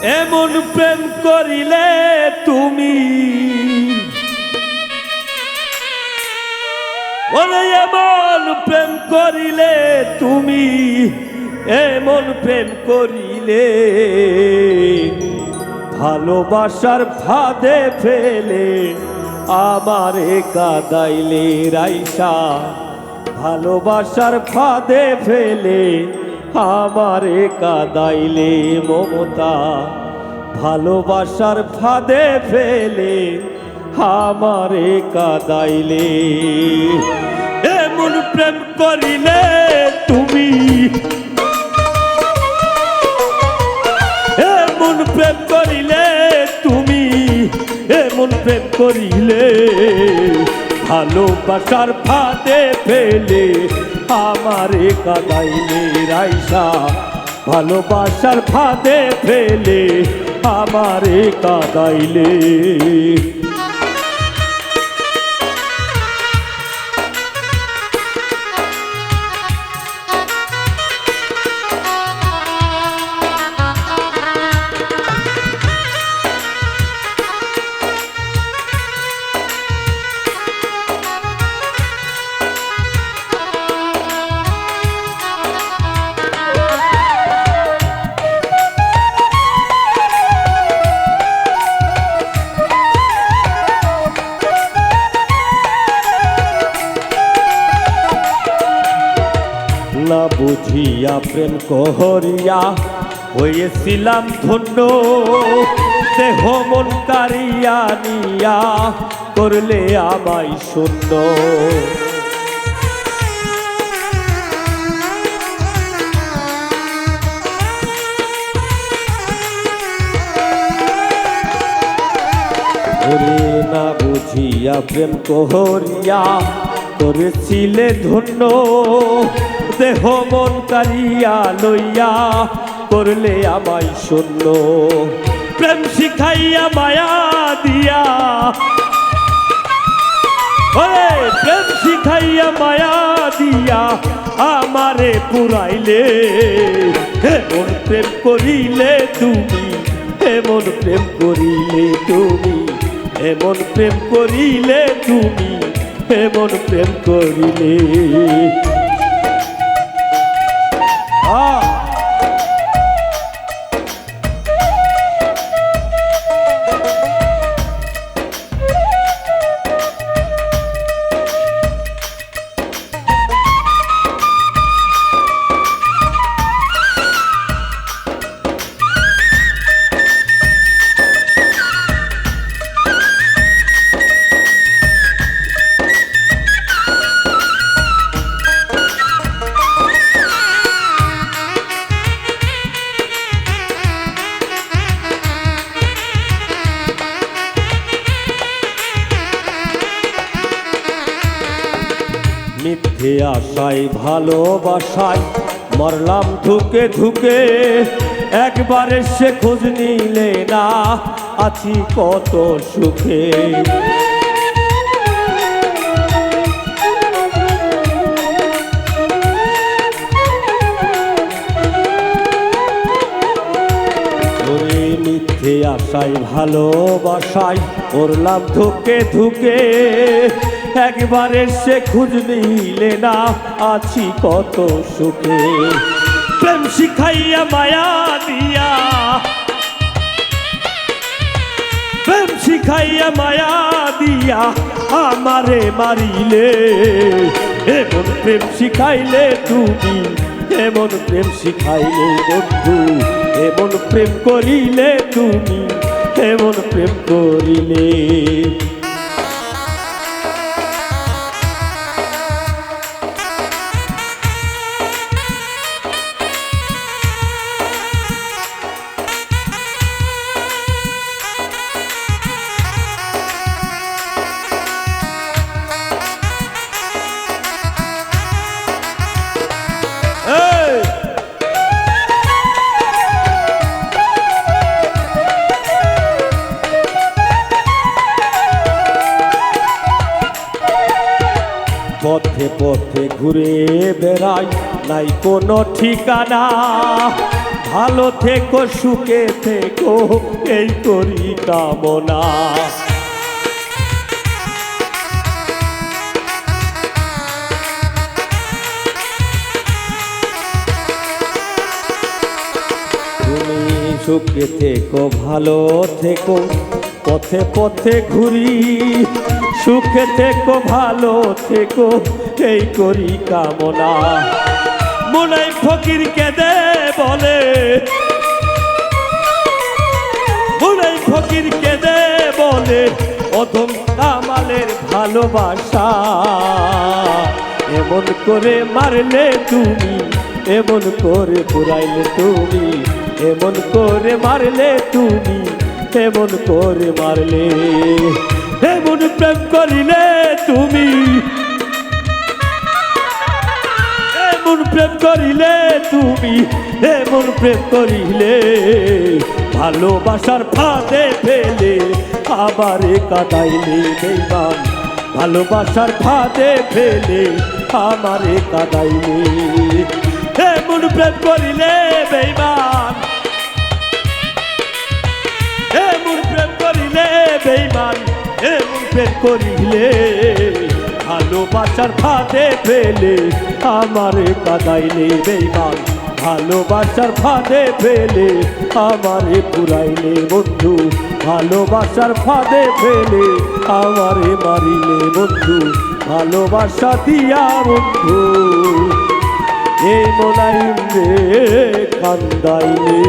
এমন প্রেম করিলে তুমি, ওরে এমন প্রেম করিলে তুমি, এমন প্রেম করিলে ভালোবাসার ফাঁদে ফেলে আমারে কাঁদাইলে রাইসা, ভালোবাসার ফাঁদে ফেলে আমারে কাঁদাইলে মমতা, ভালোবাসার ফাঁদে ফেলে আমারে কাঁদাইলে। এমন প্রেম করিলে তুমি, এমন প্রেম করিলে তুমি, এমন প্রেম করিলে ভালোবাসার ফাঁদে ফেলে আমারে কাঁদাইলে রাইসা, ভালোবাসার ফাঁদে ফেলে আমারে কাঁদাইলে। না বুঝিয়া প্রেম করিয়া হয়েছিলাম ধন্য, দেহ মন কারিয়া নিয়া করলে আমায় শূন্য। ওরে না বুঝিয়া প্রেম করিয়া করেছিলে ধন্য, দেহ মন কারিয়া লইয়া করলে আমায় শূন্য। প্রেম শিখাইয়া মায়া দিয়া, ওরে প্রেম শিখাইয়া মায়া দিয়া আমারে পুরাইলে। এমন প্রেম করিলে তুমি, এমন প্রেম করিলে তুমি, এমন প্রেম করিলে তুমি, এমন প্রেম করিলে। মিথ্যে আশায় ভালোবাসায় মরলাম ধুকে ধুকে, একবারে সে খোঁজ নিলে না আছি কত সুখে। ওরে মিথ্যে আশায় ভালোবাসায় মরলাম ধুকে ধুকে, একবারে সে খোঁজ নিলে না আছি কত সুখে। প্রেম শিখাইয়া মায়া দিয়া, প্রেম শিখাইয়া মায়া দিয়া আমারে মারিলে। এমন প্রেম শিখাইলে তুমি, এমন প্রেম শিখাইলে বন্ধু, এমন প্রেম করিলে তুমি, এমন প্রেম করিলে। পথে পথে ঘুরে বেড়াই, নাই কোনো ঠিকানা, ভালো থেকো সুখে থেকো এই করি কামনা। তুমি সুখে থেকো ভালো থেকো পথে পথে ঘুরি, সুখে থেকো ভালো থেকো এই করি কামনা। মুনাই ফকির কেঁদে বলে, মুনাই ফকির কেঁদে বলে অধম কামালের ভালোবাসা এমন করে মারলে তুমি, এমন করে পুরাইলে তুমি, এমন করে মারলে তুমি, এমন করে মারলে। এমন প্রেম করিলে তুমি, এমন প্রেম করিলে তুমি, এমন প্রেম করিলে ভালোবাসার ফাঁদে ফেলে আমারে কাঁদাইলে বেঈমান। ভালোবাসার ফাঁদে ফেলে আমারে কাঁদাইলে। এমন প্রেম করিলে বেঈমান, এমন প্রেম করিলে বেঈমান, এমন প্রেম করিলে ভালোবাসার ফাঁদে ফেলে আমারে কাঁদাইলে বেঈমান। ভালোবাসার ফাঁদে ফেলে আমারে পুরাইলে বন্ধু, ভালোবাসার ফাঁদে ফেলে আমারে মারিলে বন্ধু, ভালোবাসা দিয়া বন্ধু এই মোলাইম রে কান্দাইলে।